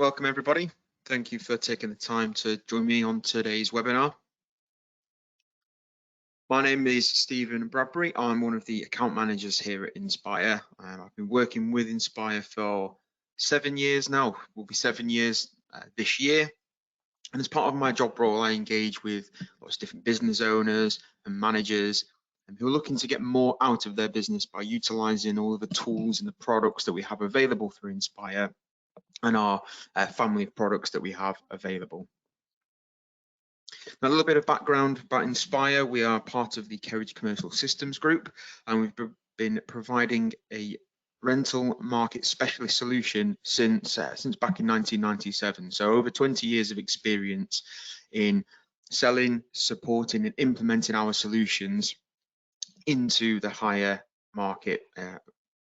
Welcome everybody. Thank you for taking the time to join me on today's webinar. My name is Stephen Bradbury. I'm one of the account managers here at inspHire. I've been working with inspHire for 7 years now. Will be 7 years this year. And as part of my job role, I engage with lots of different business owners and managers who are looking to get more out of their business by utilizing all of the tools and the products that we have available through inspHire and our family of products that we have available. Now, a little bit of background about inspHire. We are part of the Kerridge Commercial Systems Group, and we've been providing a rental market specialist solution since back in 1997. So over 20 years of experience in selling, supporting, and implementing our solutions into the hire market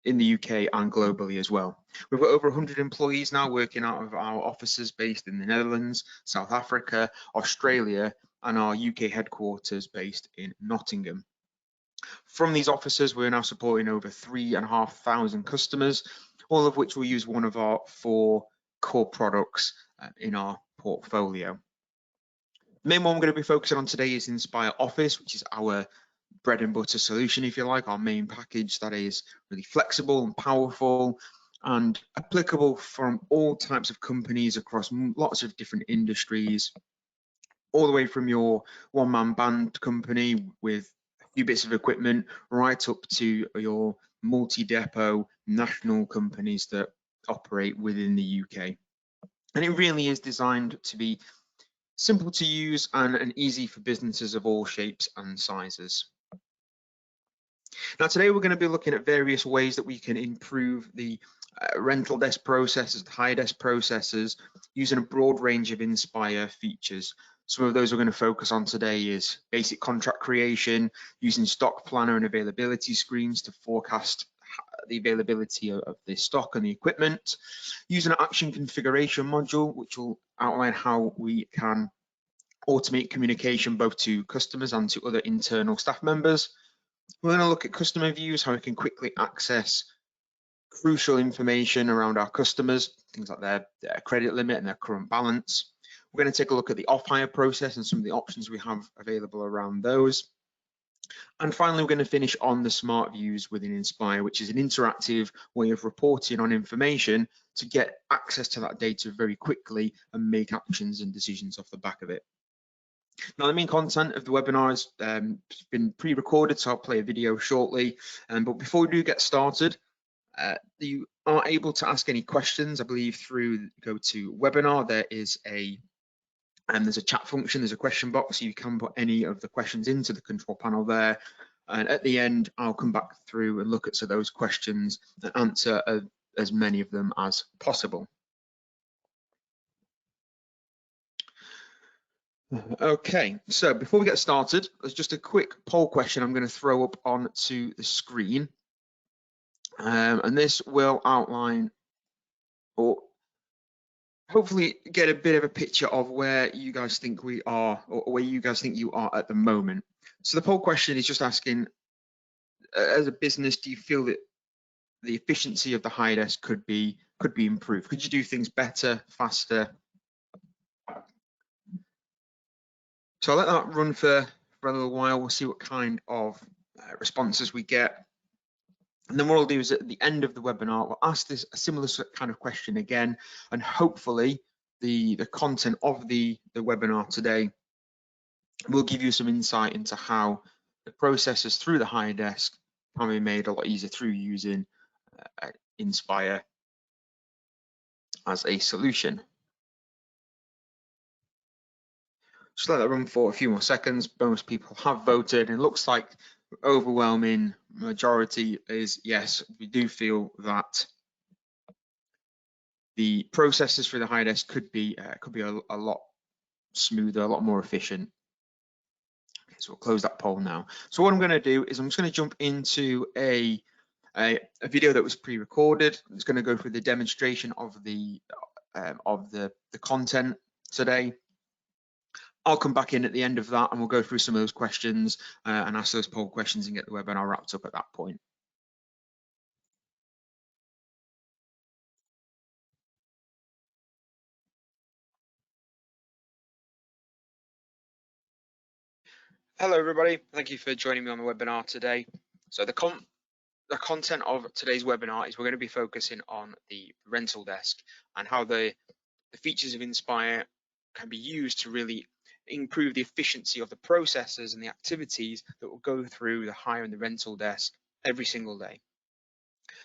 in the UK and globally as well. We've got over 100 employees now working out of our offices based in the Netherlands, South Africa, Australia, and our UK headquarters based in Nottingham. From these offices, we're now supporting over 3,500 customers, all of which will use one of our 4 core products in our portfolio. The main one I'm going to be focusing on today is inspHire Office, which is our bread and butter solution, if you like, our main package that is really flexible and powerful and applicable from all types of companies across lots of different industries, all the way from your one-man band company with a few bits of equipment right up to your multi-depot national companies that operate within the UK. And it really is designed to be simple to use and easy for businesses of all shapes and sizes. Now, today we're going to be looking at various ways that we can improve the rental desk processes, the hire desk processes, using a broad range of inspHire features. Some of those we're going to focus on today is basic contract creation, using stock planner and availability screens to forecast the availability of the stock and the equipment, using an action configuration module, which will outline how we can automate communication both to customers and to other internal staff members. We're going to look at customer views, how we can quickly access crucial information around our customers, things like their credit limit and their current balance. We're going to take a look at the off-hire process and some of the options we have available around those. And finally, we're going to finish on the smart views within inspHire, which is an interactive way of reporting on information to get access to that data very quickly and make actions and decisions off the back of it. Now, the main content of the webinar has been pre-recorded, so I'll play a video shortly. But before we do get started, you are able to ask any questions. I believe through GoToWebinar, there's a chat function, there's a question box, so you can put any of the questions into the control panel there. And at the end, I'll come back through and look at those questions and answer as many of them as possible. Okay, so before we get started, there's just a quick poll question I'm going to throw up onto the screen. And this will outline or hopefully get a bit of a picture of where you guys think we are or where you guys think you are at the moment. So the poll question is just asking, as a business, do you feel that the efficiency of the hire desk could be improved? Could you do things better, faster? So I'll let that run for a little while. We'll see what kind of responses we get. And then what I'll do is at the end of the webinar, we'll ask this a similar kind of question again, and hopefully the content of the webinar today will give you some insight into how the processes through the hire desk can be made a lot easier through using inspHire as a solution. Just let that run for a few more seconds. Most people have voted, and it looks like the overwhelming majority is yes. We do feel that the processes for the hire desk could be a lot smoother, a lot more efficient. Okay, so we'll close that poll now. So what I'm going to do is I'm just going to jump into a video that was pre-recorded. It's going to go through the demonstration of the content today. I'll come back in at the end of that and we'll go through some of those questions and ask those poll questions and get the webinar wrapped up at that point. Hello everybody, thank you for joining me on the webinar today. So the content of today's webinar is we're going to be focusing on the rental desk and how the features of inspHire can be used to really improve the efficiency of the processes and the activities that will go through the hire and the rental desk every single day.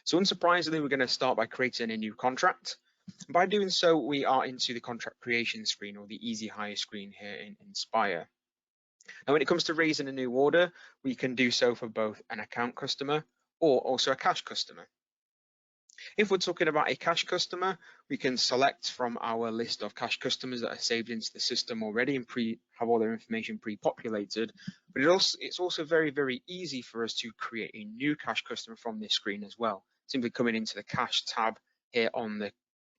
So unsurprisingly, we're going to start by creating a new contract. And by doing so, we are into the contract creation screen, or the inspHire screen here in inspHire. Now, when it comes to raising a new order, we can do so for both an account customer or also a cash customer. If we're talking about a cash customer, we can select from our list of cash customers that are saved into the system already and have all their information pre-populated. But it's also very, very easy for us to create a new cash customer from this screen as well. Simply coming into the cash tab here on the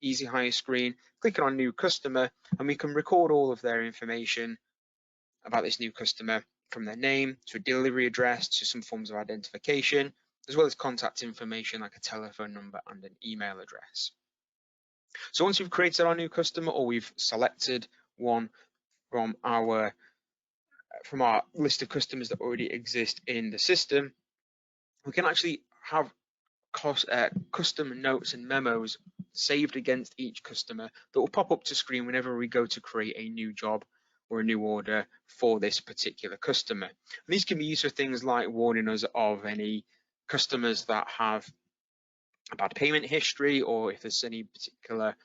inspHire screen, clicking on new customer, and we can record all of their information about this new customer, from their name to a delivery address to some forms of identification, as well as contact information like a telephone number and an email address. So once we've created our new customer, or we've selected one from our list of customers that already exist in the system, we can actually have custom notes and memos saved against each customer that will pop up to screen whenever we go to create a new job or a new order for this particular customer. And these can be used for things like warning us of any customers that have a bad payment history, or if there's any particular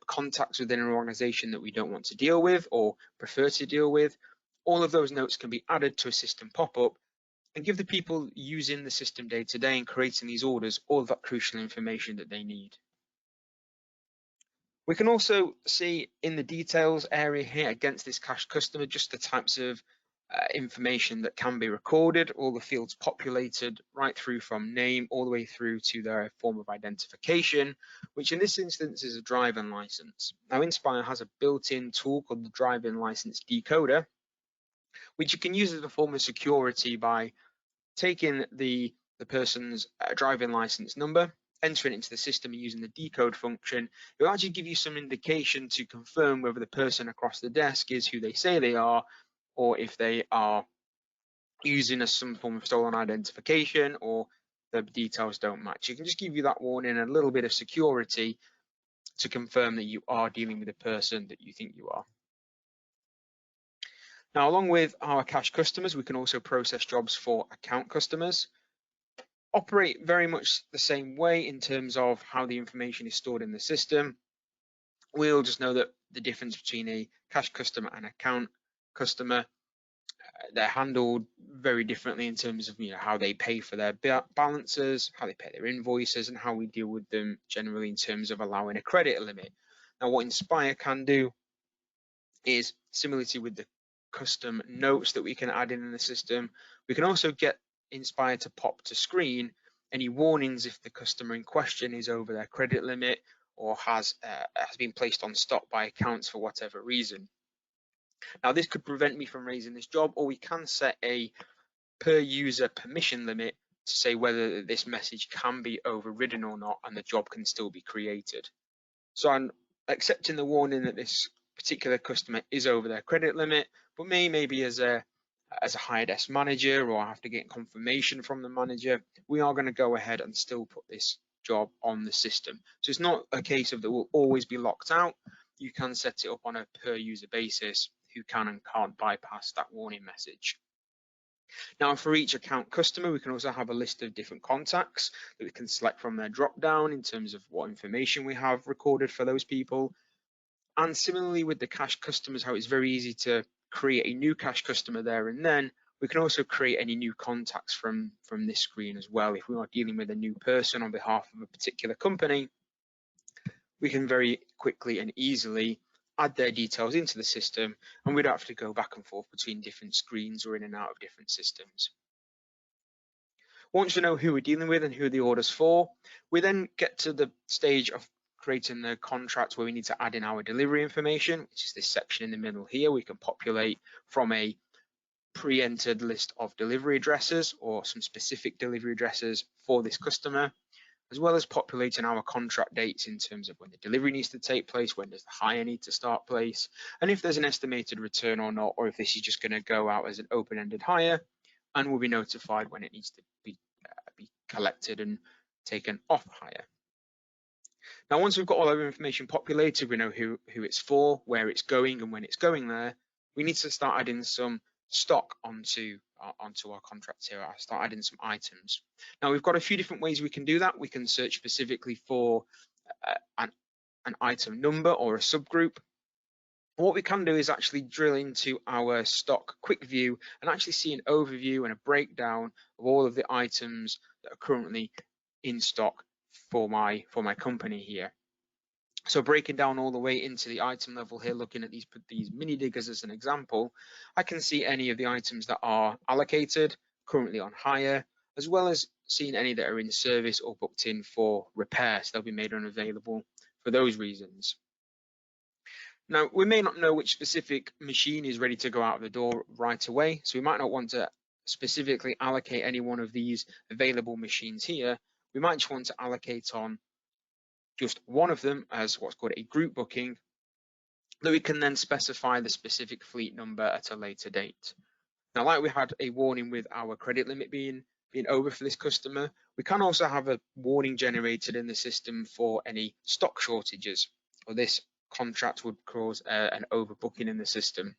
contacts within an organization that we don't want to deal with or prefer to deal with. All of those notes can be added to a system pop-up and give the people using the system day to day and creating these orders all of that crucial information that they need. We can also see in the details area here against this cash customer just the types of information that can be recorded, all the fields populated right through from name all the way through to their form of identification, which in this instance is a driving license. Now inspHire has a built-in tool called the driving license decoder, which you can use as a form of security by taking the person's driving license number, entering it into the system and using the decode function. It will actually give you some indication to confirm whether the person across the desk is who they say they are, or if they are using some form of stolen identification or the details don't match. It can just give you that warning and a little bit of security to confirm that you are dealing with the person that you think you are. Now, along with our cash customers, we can also process jobs for account customers. Operate very much the same way in terms of how the information is stored in the system. We'll just know that the difference between a cash customer and account customer, they're handled very differently in terms of how they pay for their balances, how they pay their invoices, and how we deal with them generally in terms of allowing a credit limit. Now, what inspHire can do is, similarly with the custom notes that we can add in the system, we can also get inspHire to pop to screen any warnings if the customer in question is over their credit limit or has been placed on stop by accounts for whatever reason. Now, this could prevent me from raising this job, or we can set a per user permission limit to say whether this message can be overridden or not, and the job can still be created. So I'm accepting the warning that this particular customer is over their credit limit, but maybe as a hire desk manager, or I have to get confirmation from the manager, we are going to go ahead and still put this job on the system. So it's not a case of that will always be locked out. You can set it up on a per user basis who can and can't bypass that warning message. Now, for each account customer, we can also have a list of different contacts that we can select from their drop down in terms of what information we have recorded for those people. And similarly with the cash customers, how it's very easy to create a new cash customer there and then, we can also create any new contacts from this screen as well. If we are dealing with a new person on behalf of a particular company, we can very quickly and easily add their details into the system, and we don't have to go back and forth between different screens or in and out of different systems. Once we know who we're dealing with and who the order's for, we then get to the stage of creating the contract where we need to add in our delivery information, which is this section in the middle here. We can populate from a pre-entered list of delivery addresses or some specific delivery addresses for this customer. as well as populating our contract dates in terms of when the delivery needs to take place, when does the hire need to start place, and if there's an estimated return or not, or if this is just going to go out as an open-ended hire and will be notified when it needs to be collected and taken off hire. Now, once we've got all our information populated, we know who it's for, where it's going, and when it's going there, we need to start adding some stock onto our contracts here. I'll start adding some items. Now, we've got a few different ways we can do that. We can search specifically for an item number or a subgroup. What we can do is actually drill into our stock quick view and actually see an overview and a breakdown of all of the items that are currently in stock for my company here. So breaking down all the way into the item level here, looking at these mini diggers as an example, I can see any of the items that are allocated, currently on hire, as well as seeing any that are in service or booked in for repair. So they'll be made unavailable for those reasons. Now, we may not know which specific machine is ready to go out of the door right away, so we might not want to specifically allocate any one of these available machines here. We might just want to allocate on just one of them as what's called a group booking, that we can then specify the specific fleet number at a later date. Now, like we had a warning with our credit limit being over for this customer, we can also have a warning generated in the system for any stock shortages, or this contract would cause an overbooking in the system.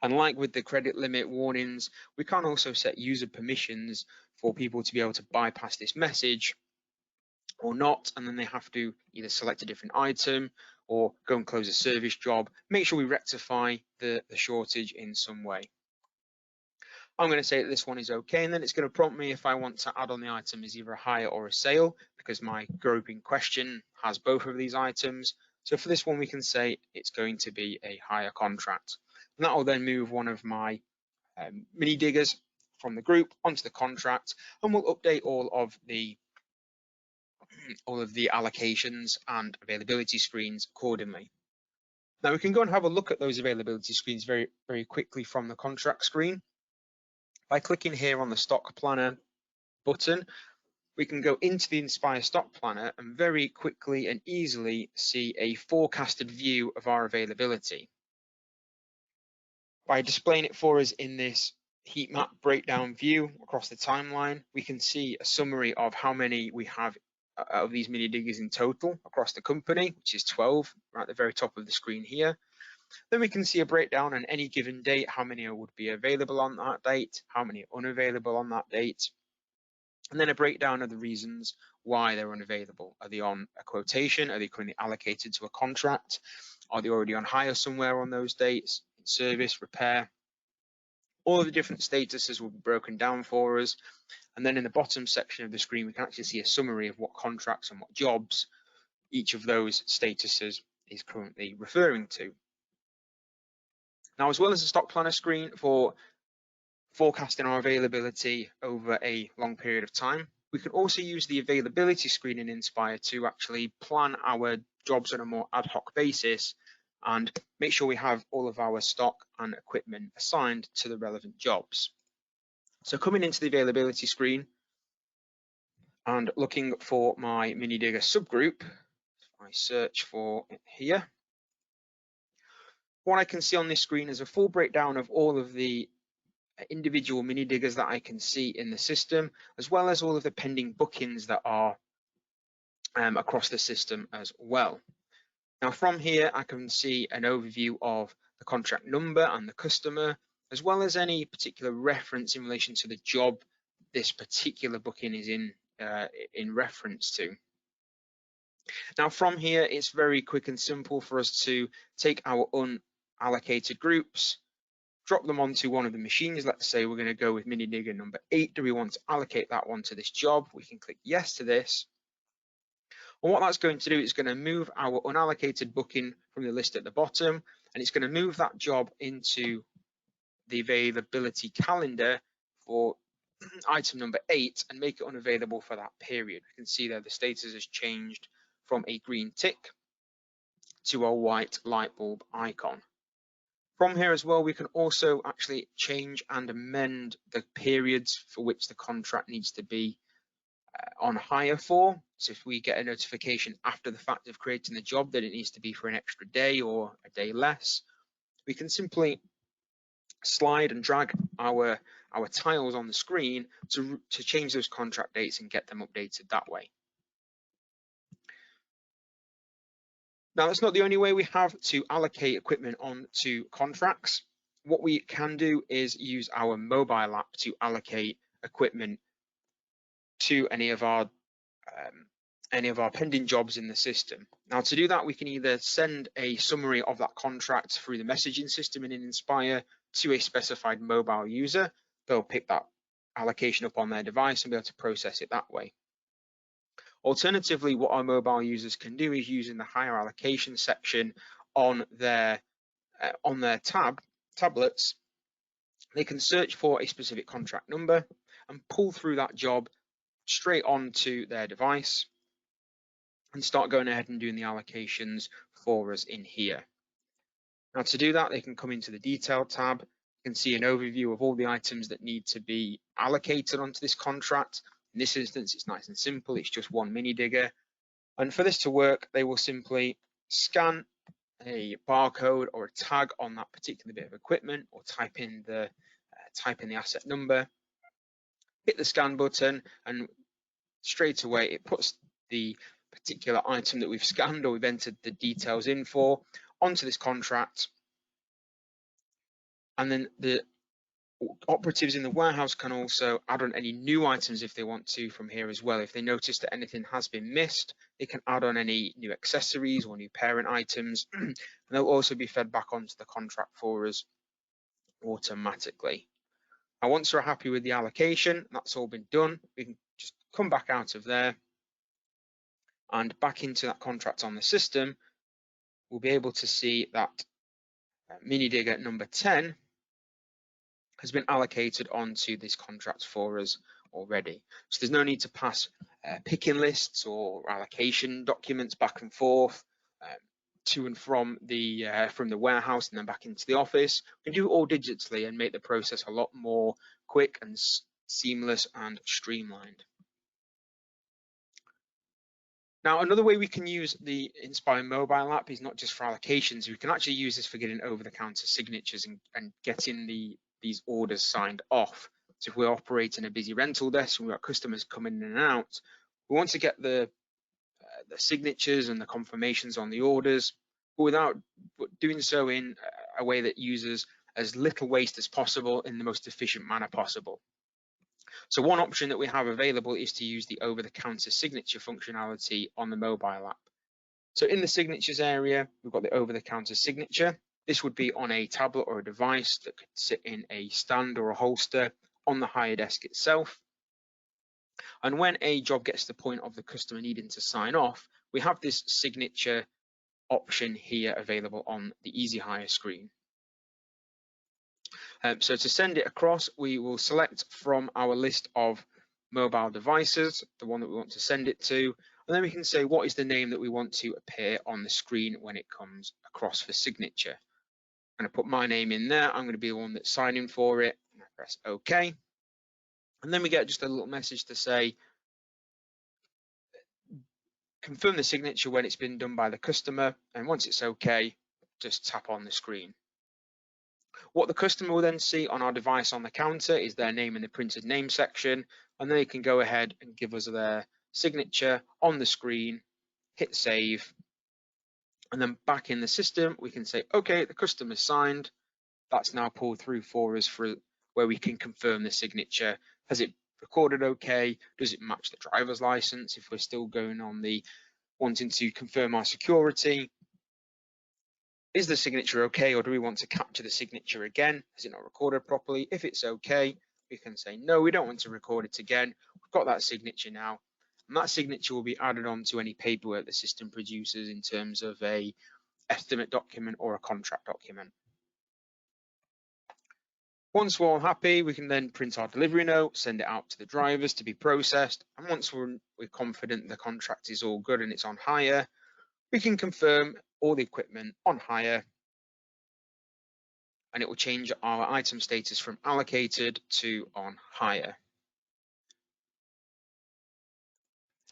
And like with the credit limit warnings, we can also set user permissions for people to be able to bypass this message or not, and then they have to either select a different item or go and close a service job. Make sure we rectify the shortage in some way. I'm going to say that this one is okay, and then it's going to prompt me if I want to add on the item as either a hire or a sale, because my group in question has both of these items. So for this one, we can say it's going to be a hire contract. And that will then move one of my mini diggers from the group onto the contract, and we'll update all of the allocations and availability screens accordingly. Now we can go and have a look at those availability screens very, very quickly from the contract screen. By clicking here on the stock planner button, we can go into the inspHire stock planner and very quickly and easily see a forecasted view of our availability. By displaying it for us in this heat map breakdown view across the timeline, we can see a summary of how many we have of these mini diggers in total across the company, which is 12, right at the very top of the screen here. Then we can see a breakdown on any given date, how many would be available on that date, how many are unavailable on that date, and then a breakdown of the reasons why they're unavailable. Are they on a quotation? Are they currently allocated to a contract? Are they already on hire somewhere on those dates? Service, repair? All of the different statuses will be broken down for us. And then in the bottom section of the screen, we can actually see a summary of what contracts and what jobs each of those statuses is currently referring to. Now, as well as the stock planner screen for forecasting our availability over a long period of time, we can also use the availability screen in inspHire to actually plan our jobs on a more ad hoc basis and make sure we have all of our stock and equipment assigned to the relevant jobs. So coming into the availability screen and looking for my mini digger subgroup, I search for it here. What I can see on this screen is a full breakdown of all of the individual mini diggers that I can see in the system, as well as all of the pending bookings that are across the system as well. Now from here, I can see an overview of the contract number and the customer, as well as any particular reference in relation to the job this particular booking is in reference to. Now from here, it's very quick and simple for us to take our unallocated groups, drop them onto one of the machines. Let's say we're going to go with mini digger number 8. Do we want to allocate that one to this job? We can click yes to this. And what that's going to do is going to move our unallocated booking from the list at the bottom, and it's going to move that job into the availability calendar for item number 8 and make it unavailable for that period. We can see there the status has changed from a green tick to a white light bulb icon. From here as well, we can also actually change and amend the periods for which the contract needs to be on hire for. So if we get a notification after the fact of creating the job that it needs to be for an extra day or a day less, we can simply slide and drag our tiles on the screen to change those contract dates and get them updated that way. Now, that's not the only way we have to allocate equipment onto contracts. What we can do is use our mobile app to allocate equipment to any of our pending jobs in the system. Now, to do that, we can either send a summary of that contract through the messaging system in inspHire to a specified mobile user. They'll pick that allocation up on their device and be able to process it that way. Alternatively, what our mobile users can do is using the hire allocation section on their tablets, they can search for a specific contract number and pull through that job straight onto their device and start going ahead and doing the allocations for us in here. Now, to do that, they can come into the detail tab. You can see an overview of all the items that need to be allocated onto this contract. In this instance, it's nice and simple. It's just one mini digger. And for this to work, they will simply scan a barcode or a tag on that particular bit of equipment, or type in the asset number, hit the scan button, and straight away it puts the particular item that we've scanned or we've entered the details in for onto this contract. And then the operatives in the warehouse can also add on any new items if they want to from here as well. If they notice that anything has been missed, they can add on any new accessories or new parent items, and they'll also be fed back onto the contract for us automatically. Now, once we're happy with the allocation, that's all been done, we can just come back out of there and back into that contract on the system. We'll be able to see that mini digger number 10 has been allocated onto this contract for us already. So there's no need to pass picking lists or allocation documents back and forth to and from the warehouse and then back into the office. We can do it all digitally and make the process a lot more quick and seamless and streamlined. Now, another way we can use the inspHire mobile app is not just for allocations. We can actually use this for getting over-the-counter signatures and getting these orders signed off. So if we're operating a busy rental desk and we've got customers coming in and out, we want to get the signatures and the confirmations on the orders, but without doing so in a way that uses as little waste as possible in the most efficient manner possible. So one option that we have available is to use the over-the-counter signature functionality on the mobile app. So in the signatures area, we've got the over-the-counter signature. This would be on a tablet or a device that could sit in a stand or a holster on the hire desk itself. And when a job gets to the point of the customer needing to sign off, we have this signature option here available on the inspHire screen. So to send it across, we will select from our list of mobile devices, the one that we want to send it to, and then we can say what is the name that we want to appear on the screen when it comes across for signature. I'm going to put my name in there. I'm going to be the one that's signing for it. And I press OK. And then we get just a little message to say, confirm the signature when it's been done by the customer. And once it's OK, just tap on the screen. What the customer will then see on our device on the counter is their name in the printed name section, and they can go ahead and give us their signature on the screen, hit save, and then back in the system, we can say, okay, the customer's signed. That's now pulled through for us for where we can confirm the signature. Has it recorded okay? Does it match the driver's license if we're still going on the wanting to confirm our security? Is the signature okay, or do we want to capture the signature again? Has it not recorded properly? If it's okay, we can say, no, we don't want to record it again. We've got that signature now. And that signature will be added on to any paperwork the system produces in terms of a estimate document or a contract document. Once we're all happy, we can then print our delivery note, send it out to the drivers to be processed. And once we're confident the contract is all good and it's on hire, we can confirm all the equipment on hire, and it will change our item status from allocated to on hire.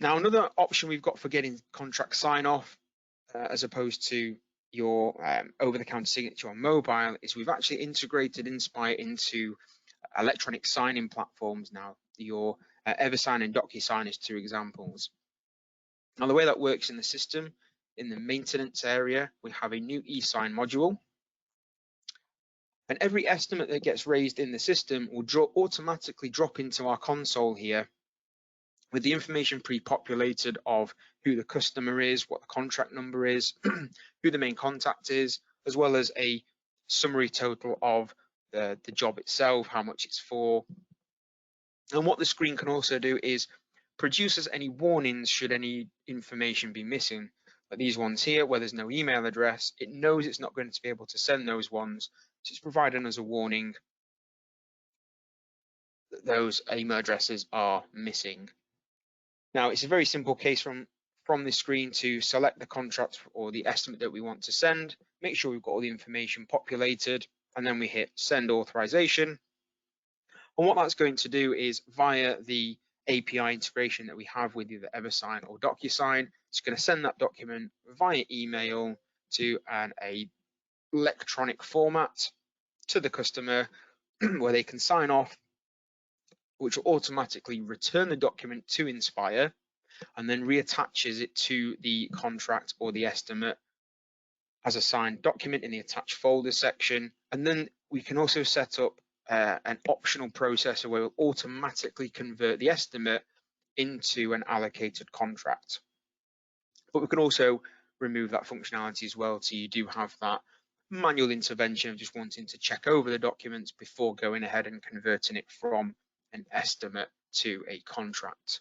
Now, another option we've got for getting contract sign off, as opposed to your over-the-counter signature on mobile, is we've actually integrated inspHire into electronic signing platforms now. Your Eversign and DocuSign is 2 examples. Now, the way that works in the system, in the maintenance area, we have a new e-sign module. And every estimate that gets raised in the system will automatically drop into our console here with the information pre-populated of who the customer is, what the contract number is, who the main contact is, as well as a summary total of the job itself, how much it's for. And what the screen can also do is produce us any warnings should any information be missing. Like these ones here, where there's no email address, it knows it's not going to be able to send those ones, so it's providing us a warning that those email addresses are missing. Now, it's a very simple case from this screen to select the contract or the estimate that we want to send, make sure we've got all the information populated, and then we hit send authorization. And what that's going to do is, via the API integration that we have with either Eversign or DocuSign, it's going to send that document via email to an electronic format to the customer where they can sign off, which will automatically return the document to inspHire and then reattaches it to the contract or the estimate as a signed document in the attached folder section. And then we can also set up an optional processor where we'll automatically convert the estimate into an allocated contract. But we can also remove that functionality as well, so you do have that manual intervention of just wanting to check over the documents before going ahead and converting it from an estimate to a contract.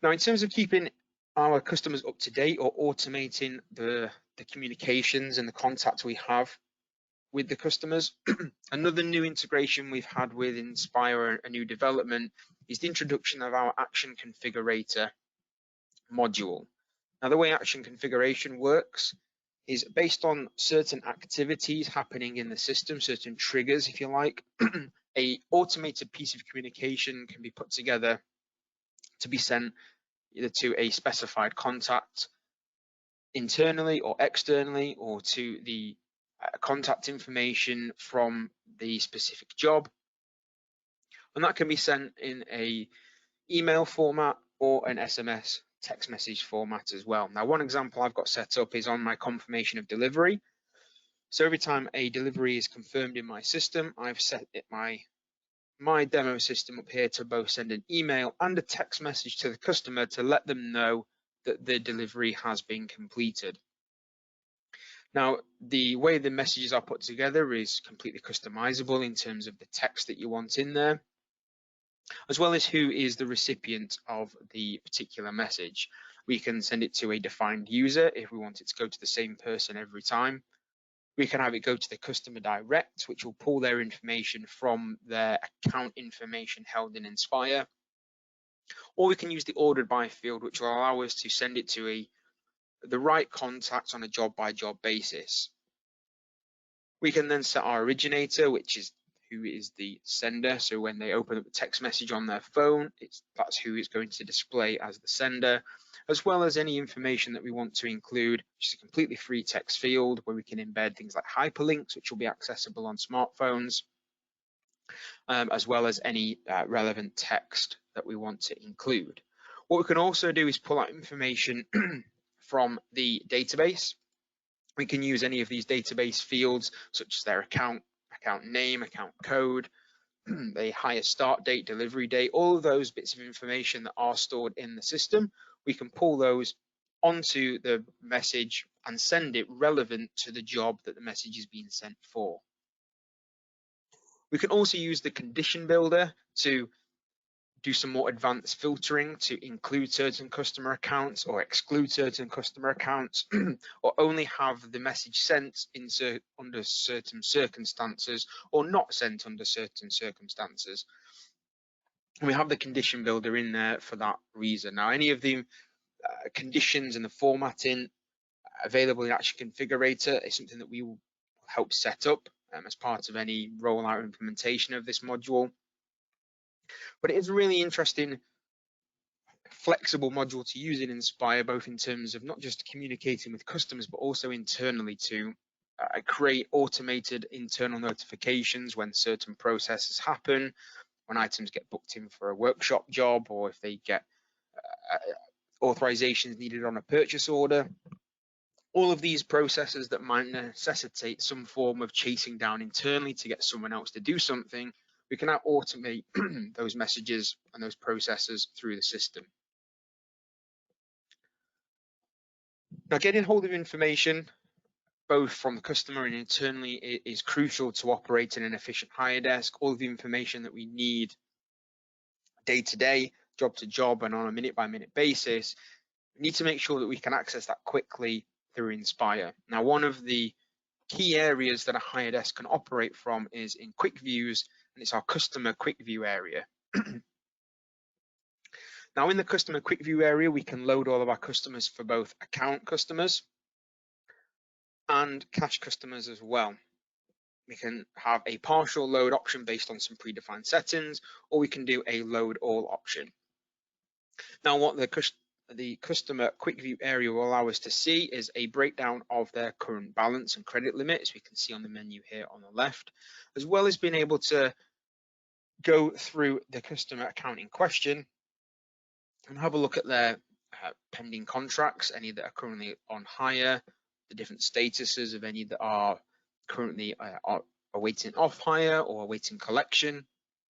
Now, in terms of keeping our customers up to date or automating the communications and the contact we have with the customers, another new integration we've had with inspHire, a new development, is the introduction of our action configurator module. Now, the way action configuration works is based on certain activities happening in the system, certain triggers, if you like. A automated piece of communication can be put together to be sent either to a specified contact internally or externally, or to the contact information from the specific job. And that can be sent in a email format or an SMS text message format as well. Now, one example I've got set up is on my confirmation of delivery. So every time a delivery is confirmed in my system, I've set it my demo system up here to both send an email and a text message to the customer to let them know that the delivery has been completed. Now, the way the messages are put together is completely customizable in terms of the text that you want in there, as well as who is the recipient of the particular message. We can send it to a defined user if we want it to go to the same person every time. We can have it go to the customer direct, which will pull their information from their account information held in inspHire. Or we can use the ordered by field, which will allow us to send it to the right contact on a job by job basis. We can then set our originator, which is who is the sender. So when they open up a text message on their phone, that's who is going to display as the sender, as well as any information that we want to include, which is a completely free text field where we can embed things like hyperlinks, which will be accessible on smartphones, as well as any relevant text that we want to include. What we can also do is pull out information from the database. We can use any of these database fields, such as their account name, account code, the hire start date, delivery date, all of those bits of information that are stored in the system. We can pull those onto the message and send it relevant to the job that the message is being sent for. We can also use the condition builder to do some more advanced filtering to include certain customer accounts or exclude certain customer accounts, or only have the message sent under certain circumstances or not sent under certain circumstances. And we have the condition builder in there for that reason. Now, any of the conditions and the formatting available in Action Configurator is something that we will help set up as part of any rollout implementation of this module. But it is a really interesting, flexible module to use in inspHire, both in terms of not just communicating with customers, but also internally to create automated internal notifications when certain processes happen, when items get booked in for a workshop job, or if they get authorizations needed on a purchase order. All of these processes that might necessitate some form of chasing down internally to get someone else to do something, we can now automate those messages and those processes through the system. Now, getting hold of information both from the customer and internally is crucial to operating an efficient hire desk. All of the information that we need day to day, job to job, and on a minute by minute basis, we need to make sure that we can access that quickly through inspHire. Now, one of the key areas that a hire desk can operate from is in quick views, and it's our customer quick view area. Now, in the customer quick view area, we can load all of our customers for both account customers and cash customers as well. We can have a partial load option based on some predefined settings, or we can do a load all option. Now, what the customer quick view area will allow us to see is a breakdown of their current balance and credit limit, as we can see on the menu here on the left, as well as being able to go through the customer account in question and have a look at their pending contracts, any that are currently on hire, the different statuses of any that are currently awaiting off hire or awaiting collection.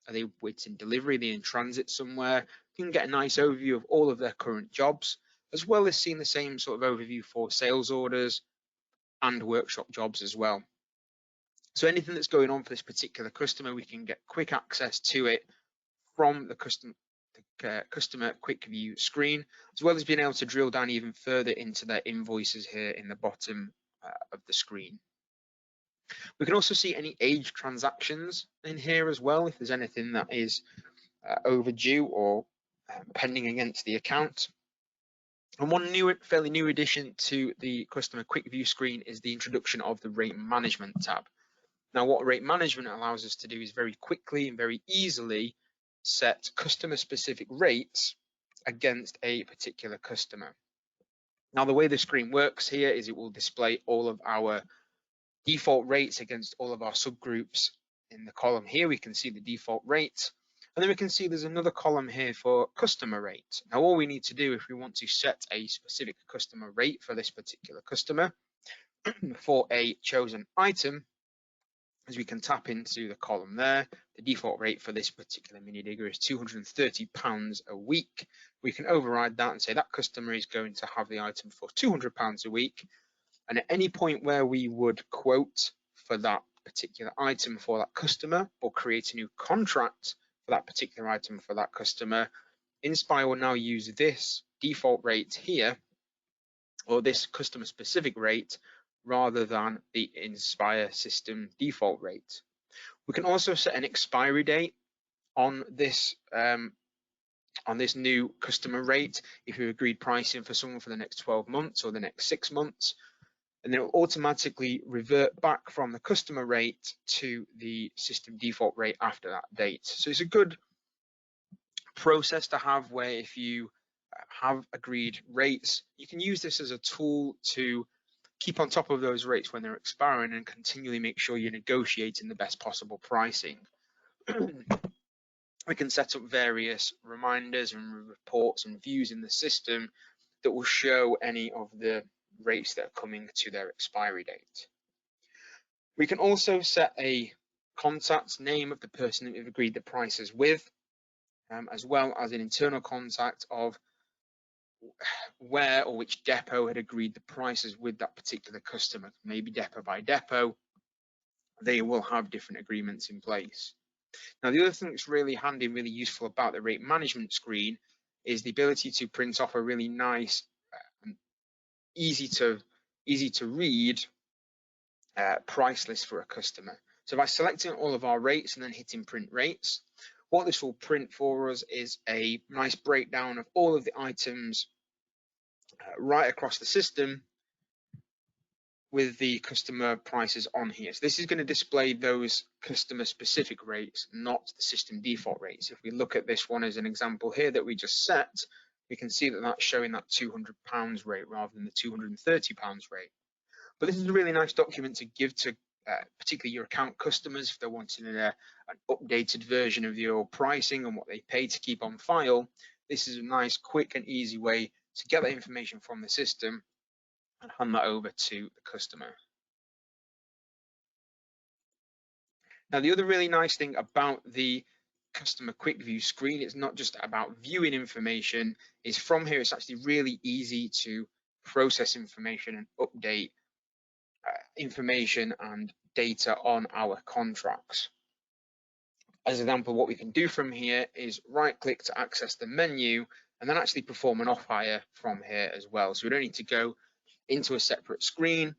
Are they waiting delivery? Are they in transit somewhere? You can get a nice overview of all of their current jobs, as well as seeing the same sort of overview for sales orders and workshop jobs as well. So anything that's going on for this particular customer, we can get quick access to it from the customer quick view screen, as well as being able to drill down even further into their invoices here in the bottom of the screen. We can also see any aged transactions in here as well, if there's anything that is overdue or pending against the account. And one fairly new addition to the customer quick view screen is the introduction of the rate management tab. Now, what rate management allows us to do is very quickly and very easily set customer specific rates against a particular customer. Now, the way the screen works here is it will display all of our default rates against all of our subgroups. In the column here, we can see the default rate, and then we can see there's another column here for customer rate. Now, all we need to do if we want to set a specific customer rate for this particular customer for a chosen item, as we can tap into the column there. The default rate for this particular mini digger is £230 a week. We can override that and say that customer is going to have the item for £200 a week. And at any point where we would quote for that particular item for that customer, or create a new contract for that particular item for that customer, inspHire will now use this default rate here, or this customer specific rate, rather than the inspHire system default rate. We can also set an expiry date on this new customer rate if we've agreed pricing for someone for the next 12 months or the next 6 months, and then it will automatically revert back from the customer rate to the system default rate after that date. So it's a good process to have, where if you have agreed rates, you can use this as a tool to keep on top of those rates when they're expiring and continually make sure you're negotiating the best possible pricing. We can set up various reminders and reports and views in the system that will show any of the rates that are coming to their expiry date. We can also set a contact name of the person that we've agreed the prices with, as well as an internal contact of where or which depot had agreed the prices with that particular customer. Maybe depot by depot, they will have different agreements in place. Now, the other thing that's really handy and really useful about the rate management screen is the ability to print off a really nice, easy to read price list for a customer. So by selecting all of our rates and then hitting print rates, what this will print for us is a nice breakdown of all of the items right across the system, with the customer prices on here. So this is going to display those customer specific rates, not the system default rates. If we look at this one as an example here that we just set, we can see that that's showing that £200 rate rather than the £230 rate. But this is a really nice document to give to particularly your account customers if they're wanting an updated version of your pricing and what they pay to keep on file. This is a nice, quick and easy way to get that information from the system and hand that over to the customer. Now, the other really nice thing about the customer quick view screen, it's not just about viewing information, is from here it's actually really easy to process information and update information and data on our contracts. As an example, what we can do from here is right click to access the menu and then actually perform an off hire from here as well. So we don't need to go into a separate screen,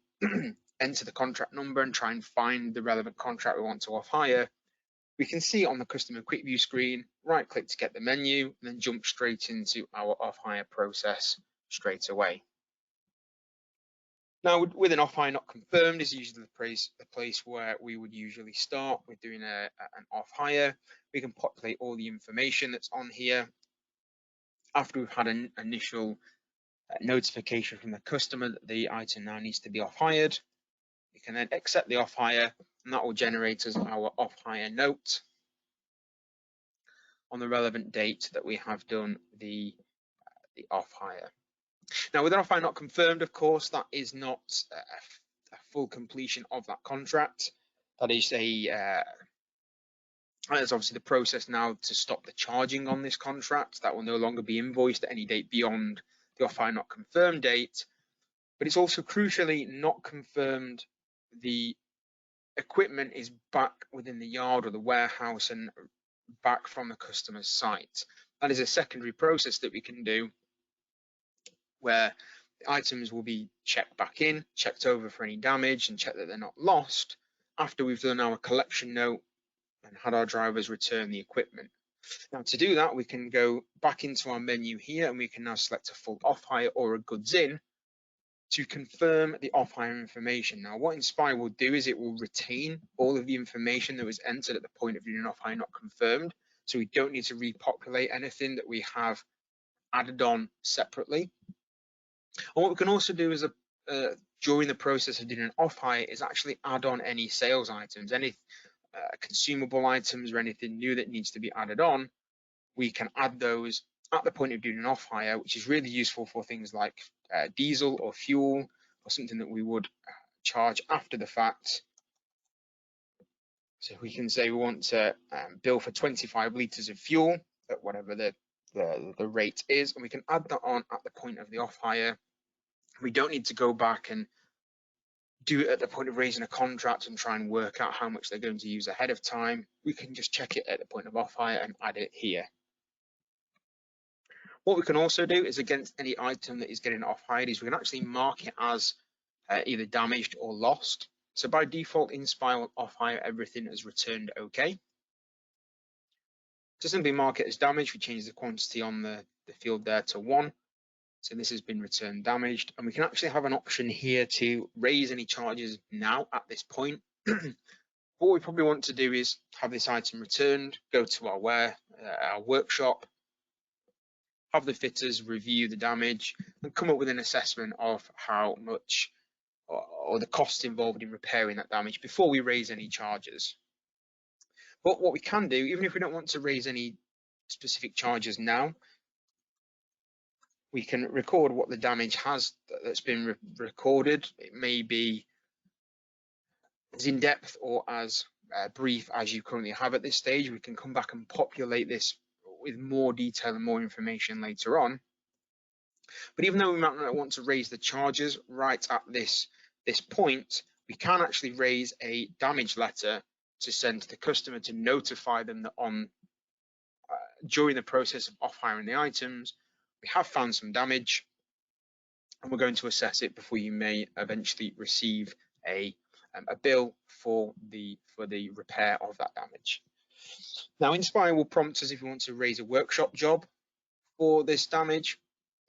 enter the contract number and try and find the relevant contract we want to off hire. We can see on the customer quick view screen, right click to get the menu and then jump straight into our off hire process straight away. Now, with an off hire not confirmed is usually the place where we would usually start with doing an off hire. We can populate all the information that's on here. After we've had an initial notification from the customer that the item now needs to be off hired, we can then accept the off hire and that will generate us our off hire note on the relevant date that we have done the off hire. Now, with an off hire not confirmed, of course, that is not a full completion of that contract. That is that's obviously the process now to stop the charging on this contract. That will no longer be invoiced at any date beyond the off hire not confirmed date. But it's also crucially not confirmed the equipment is back within the yard or the warehouse and back from the customer's site. That is a secondary process that we can do where the items will be checked back in, checked over for any damage and checked that they're not lost after we've done our collection note and had our drivers return the equipment. Now, to do that, we can go back into our menu here and we can now select a full off hire or a goods in to confirm the off hire information. Now, what inspHire will do is it will retain all of the information that was entered at the point of doing an off hire not confirmed. So we don't need to repopulate anything that we have added on separately. And what we can also do is during the process of doing an off hire is actually add on any sales items, any consumable items or anything new that needs to be added on. We can add those at the point of doing an off hire, which is really useful for things like diesel or fuel or something that we would charge after the fact. So we can say we want to bill for 25 litres of fuel at whatever the rate is, and we can add that on at the point of the off hire. We don't need to go back and do it at the point of raising a contract and try and work out how much they're going to use ahead of time. We can just check it at the point of off hire and add it here. What we can also do is against any item that is getting off hired is we can actually mark it as either damaged or lost. So by default, inspHire will off hire everything as returned okay. To simply mark it as damaged, we change the quantity on the field there to 1. So this has been returned damaged, and we can actually have an option here to raise any charges now at this point. What we probably want to do is have this item returned, go to our workshop, have the fitters review the damage and come up with an assessment of how much or the cost involved in repairing that damage before we raise any charges. But what we can do, even if we don't want to raise any specific charges now, we can record what the damage has that's been recorded. It may be as in-depth or as brief as you currently have at this stage. We can come back and populate this with more detail and more information later on. But even though we might not want to raise the charges right at this point, we can actually raise a damage letter to send to the customer to notify them that during the process of off hiring the items, we have found some damage and we're going to assess it before you may eventually receive a bill for the repair of that damage. Now, inspHire will prompt us if we want to raise a workshop job for this damage.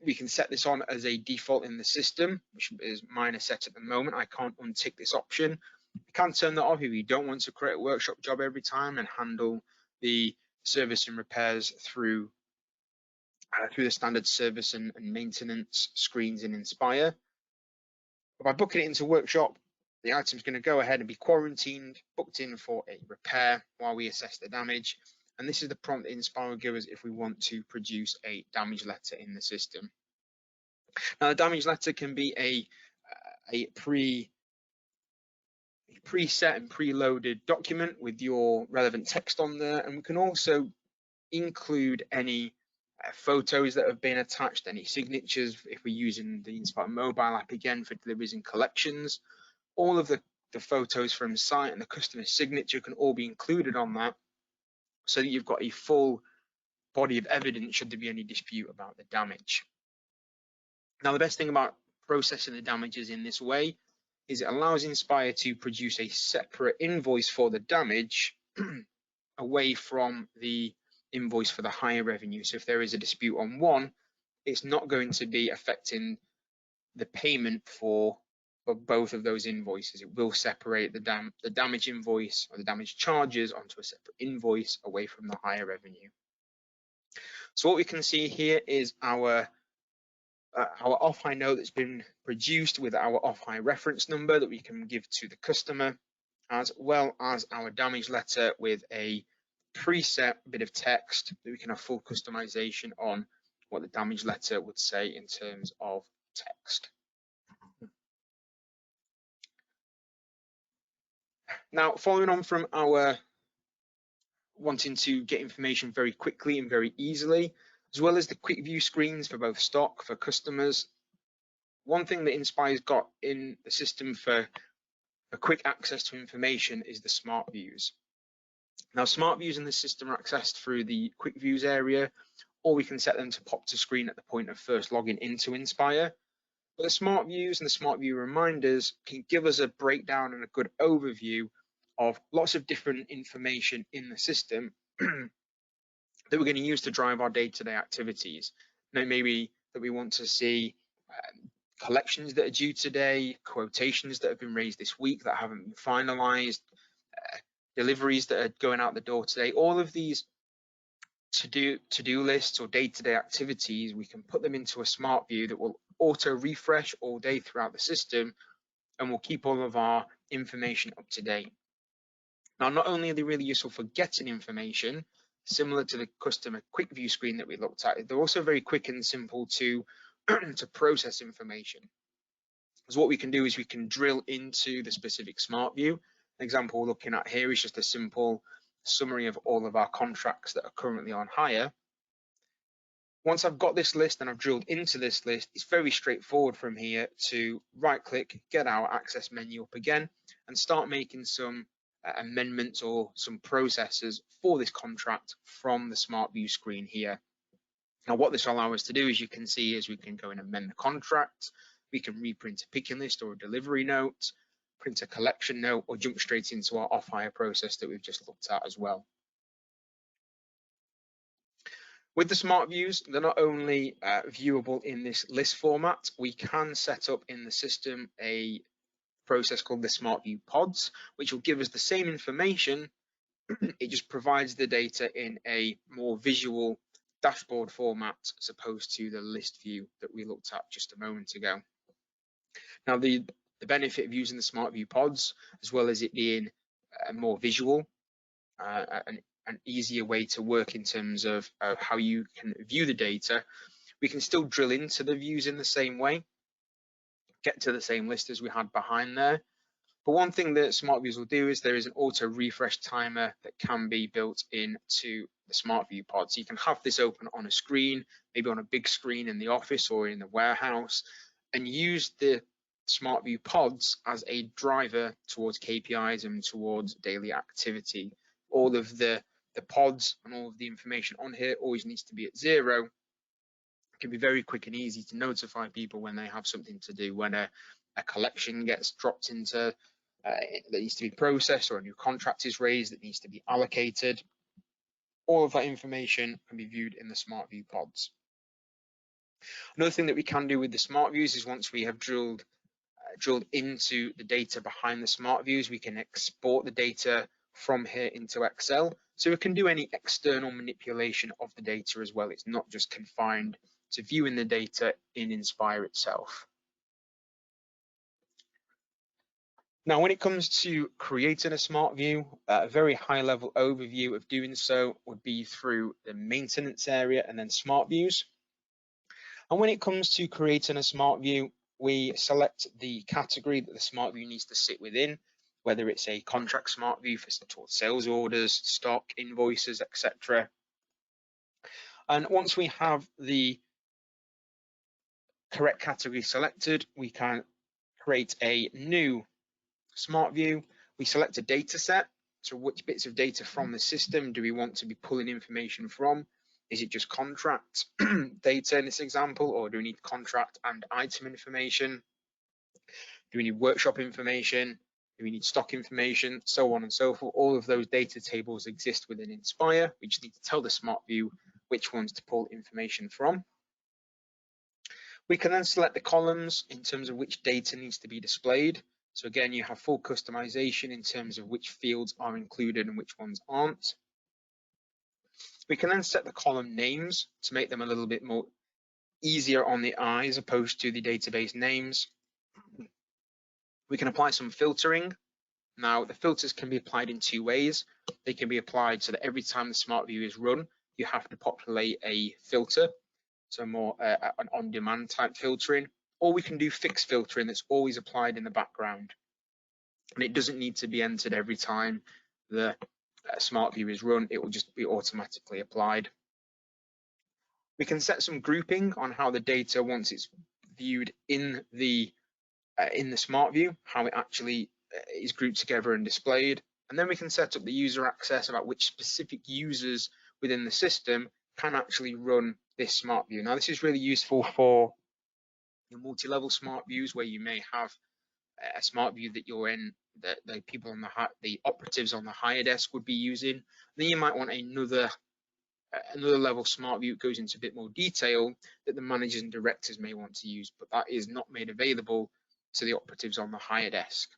we can set this on as a default in the system, which is mine is set at the moment. I can't untick this option. You can turn that off if you don't want to create a workshop job every time and handle the service and repairs through the standard service and maintenance screens in inspHire. But by booking it into workshop, the item's going to go ahead and be quarantined, booked in for a repair while we assess the damage. And this is the prompt that inspHire will give us if we want to produce a damage letter in the system. Now, the damage letter can be a preset and preloaded document with your relevant text on there, and we can also include any photos that have been attached, any signatures if we're using the inspHire mobile app again for deliveries and collections. All of the photos from site and the customer's signature can all be included on that, so that you've got a full body of evidence should there be any dispute about the damage. Now, the best thing about processing the damages in this way is it allows inspHire to produce a separate invoice for the damage away from the invoice for the hire revenue. So if there is a dispute on one, it's not going to be affecting the payment for both of those invoices. It will separate the damage invoice or the damage charges onto a separate invoice away from the hire revenue. So what we can see here is our off-hire note that's been produced with our off-hire reference number that we can give to the customer, as well as our damage letter with a preset bit of text that we can have full customization on what the damage letter would say in terms of text. Now, following on from our wanting to get information very quickly and very easily, as well as the quick view screens for both stock, for customers, one thing that inspHire's got in the system for quick access to information is the smart views. Now, smart views in the system are accessed through the quick views area, or we can set them to pop to screen at the point of first logging into inspHire. But the smart views and the smart view reminders can give us a breakdown and a good overview of lots of different information in the system that we're going to use to drive our day-to-day activities. Now, maybe that we want to see collections that are due today, quotations that have been raised this week that haven't been finalized, deliveries that are going out the door today. All of these to-do lists or day-to-day activities, we can put them into a smart view that will auto refresh all day throughout the system, and will keep all of our information up to date. Now, not only are they really useful for getting information, similar to the customer quick view screen that we looked at, they're also very quick and simple to process information. So what we can do is we can drill into the specific smart view. An example we're looking at here is just a simple summary of all of our contracts that are currently on hire. Once I've got this list and I've drilled into this list, it's very straightforward from here to right click, get our access menu up again, and start making some amendments or some processes for this contract from the smart view screen here. Now, what this will allow us to do, as you can see, is we can go and amend the contract, we can reprint a picking list or a delivery note, print a collection note, or jump straight into our off-hire process that we've just looked at as well. With the smart views, they're not only viewable in this list format, we can set up in the system a process called the smart view pods, which will give us the same information. It just provides the data in a more visual dashboard format as opposed to the list view that we looked at just a moment ago. Now, the benefit of using the smart view pods, as well as it being more visual, an easier way to work in terms of how you can view the data, we can still drill into the views in the same way, get to the same list as we had behind there. But one thing that smart views will do is there is an auto refresh timer that can be built into the smart view pod. So you can have this open on a screen, maybe on a big screen in the office or in the warehouse, and use the smart view pods as a driver towards KPIs and towards daily activity. All of the pods and all of the information on here always needs to be at 0. It can be very quick and easy to notify people when they have something to do, when a collection gets dropped into that needs to be processed, or a new contract is raised that needs to be allocated. All of that information can be viewed in the smart view pods. Another thing that we can do with the smart views is once we have drilled into the data behind the smart views, we can export the data from here into Excel. So we can do any external manipulation of the data as well. It's not just confined to viewing the data in inspHire itself. Now, when it comes to creating a smart view, a very high level overview of doing so would be through the maintenance area and then smart views. And when it comes to creating a smart view, we select the category that the smart view needs to sit within, whether it's a contract smart view for sales orders, stock, invoices, etc. And once we have the correct category selected, we can create a new smart view. We select a data set. So which bits of data from the system do we want to be pulling information from? Is it just contract data in this example, or do we need contract and item information? Do we need workshop information? Do we need stock information? So on and so forth. All of those data tables exist within inspHire. We just need to tell the smart view which ones to pull information from. We can then select the columns in terms of which data needs to be displayed. So again, you have full customization in terms of which fields are included and which ones aren't. We can then set the column names to make them a little bit more easier on the eye as opposed to the database names. We can apply some filtering. Now, the filters can be applied in two ways. They can be applied so that every time the smart view is run, you have to populate a filter, so more an on-demand type filtering, or we can do fixed filtering that's always applied in the background. And it doesn't need to be entered every time the smart view is run, it will just be automatically applied. We can set some grouping on how the data, once it's viewed in the smart view, how it actually is grouped together and displayed. And then we can set up the user access about which specific users within the system can actually run this smart view. Now, this is really useful for your multi-level smart views where you may have a smart view that you're in that the people on the operatives on the hire desk would be using. Then you might want another level smart view that goes into a bit more detail that the managers and directors may want to use, but that is not made available to the operatives on the hire desk.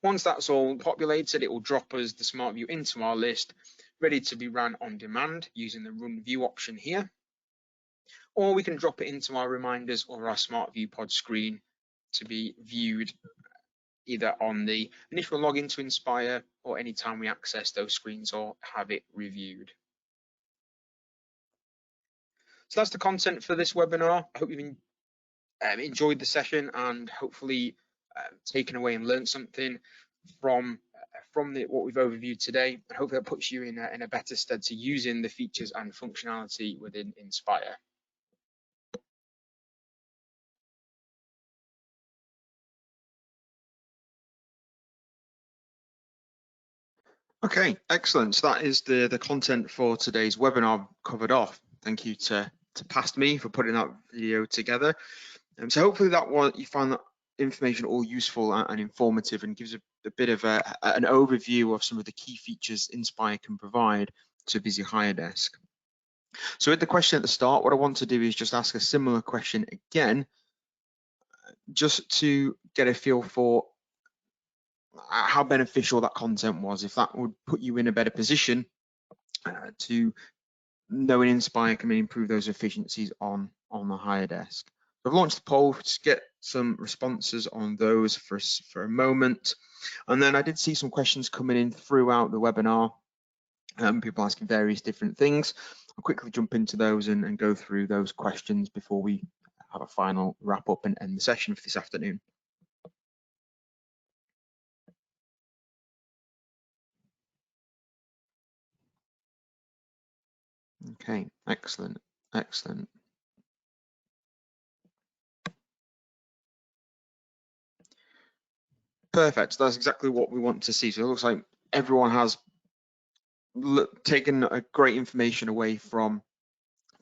Once that's all populated, it will drop us the smart view into our list, ready to be ran on demand using the run view option here. Or we can drop it into our reminders or our smart view pod screen to be viewed either on the initial login to inspHire or anytime we access those screens or have it reviewed. So that's the content for this webinar. I hope you've enjoyed the session and hopefully taken away and learned something from what we've overviewed today. And hopefully that puts you in a better stead to using the features and functionality within inspHire. Okay, excellent. So that is the content for today's webinar covered off. Thank you to Past Me for putting that video together. So hopefully you found that information all useful and informative and gives a bit of an overview of some of the key features inspHire can provide to a busy hire desk. So with the question at the start, what I want to do is just ask a similar question again, just to get a feel for how beneficial that content was, if that would put you in a better position to knowing inspHire can improve those efficiencies on the hire desk. So I've launched the poll to get some responses on those for a moment. And then I did see some questions coming in throughout the webinar, people asking various different things. I'll quickly jump into those and go through those questions before we have a final wrap up and end the session for this afternoon. Okay, excellent, excellent. Perfect, that's exactly what we want to see. So it looks like everyone has taken a great information away from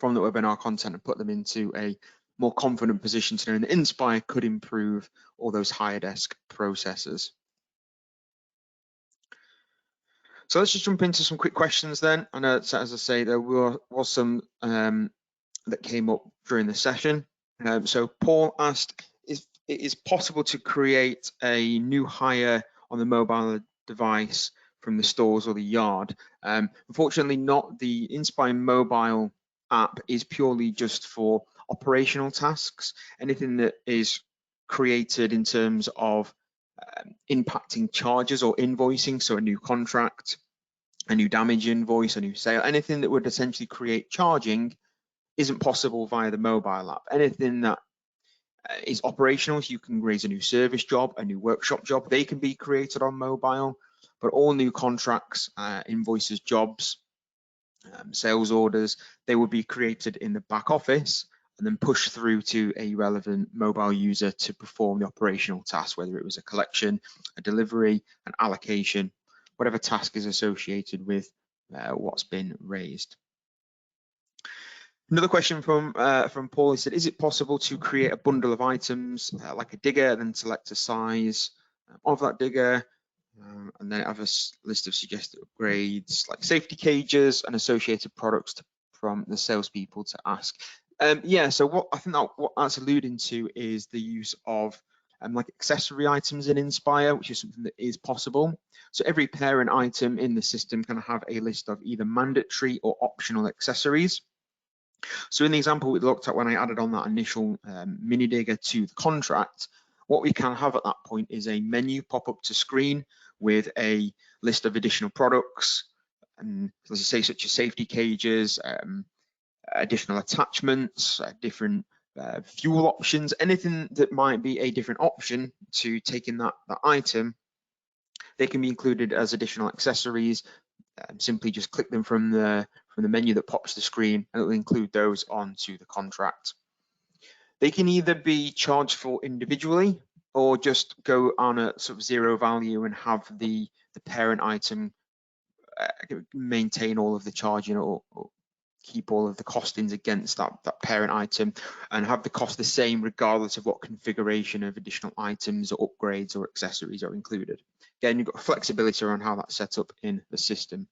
the webinar content and put them into a more confident position to know that inspHire could improve all those hire desk processes. So let's just jump into some quick questions then. I know, as I say, there was some that came up during the session. So Paul asked if it is possible to create a new hire on the mobile device from the stores or the yard. Unfortunately not. The inspHire mobile app is purely just for operational tasks. Anything that is created in terms of impacting charges or invoicing, so a new contract, a new damage invoice, a new sale, anything that would essentially create charging isn't possible via the mobile app. Anything that is operational, so you can raise a new service job, a new workshop job, they can be created on mobile, but all new contracts, invoices, jobs, sales orders, they will be created in the back office and then pushed through to a relevant mobile user to perform the operational task, whether it was a collection, a delivery, an allocation, whatever task is associated with what's been raised. Another question from Paul, he said, is it possible to create a bundle of items like a digger, then select a size of that digger, and then have a list of suggested upgrades like safety cages and associated products from the salespeople to ask? Yeah, so what that's alluding to is the use of like accessory items in inspHire, which is something that is possible. So every parent item in the system can have a list of either mandatory or optional accessories. So in the example we looked at when I added on that initial mini digger to the contract, what we can have at that point is a menu pop up to screen with a list of additional products, and as I say, such as safety cages, additional attachments, different fuel options, anything that might be a different option to taking that item, they can be included as additional accessories. Simply just click them from the menu that pops the screen, and it will include those onto the contract. They can either be charged for individually or just go on a sort of zero value and have the parent item maintain all of the charging or keep all of the costings against that parent item and have the cost the same regardless of what configuration of additional items or upgrades or accessories are included. Again, you've got flexibility around how that's set up in the system.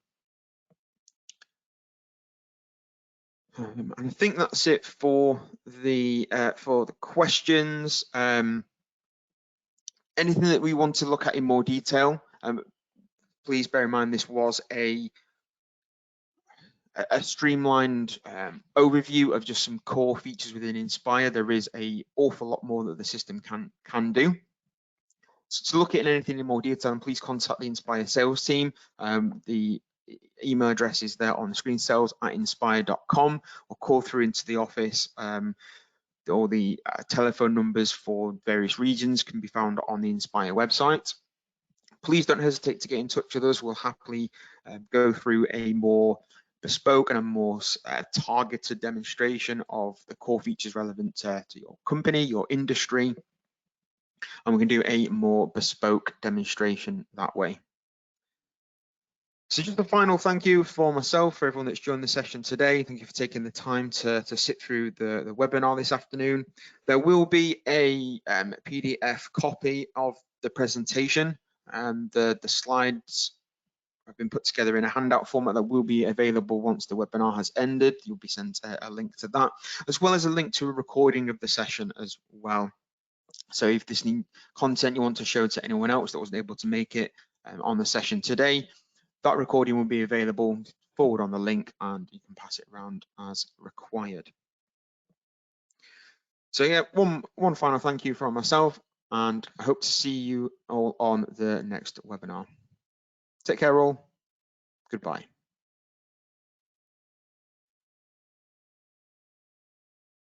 And I think that's it for the questions. Anything that we want to look at in more detail, please bear in mind this was a streamlined overview of just some core features within inspHire. There is an awful lot more that the system can do. So to look at anything in more detail, please contact the inspHire sales team. The email address is there on the screen, sales@inspHire.com, or call through into the office. All the telephone numbers for various regions can be found on the inspHire website. Please don't hesitate to get in touch with us. We'll happily go through a more bespoke and a more targeted demonstration of the core features relevant to your company, your industry, and we can do a more bespoke demonstration that way. So just a final thank you for myself, for everyone that's joined the session today. Thank you for taking the time to sit through the webinar this afternoon. There will be a PDF copy of the presentation, and the slides have been put together in a handout format that will be available once the webinar has ended. You'll be sent a link to that, as well as a link to a recording of the session as well. So if there's any content you want to show to anyone else that wasn't able to make it on the session today, that recording will be available. Forward on the link and you can pass it around as required. So yeah, one final thank you from myself, and I hope to see you all on the next webinar. Take care all. Goodbye.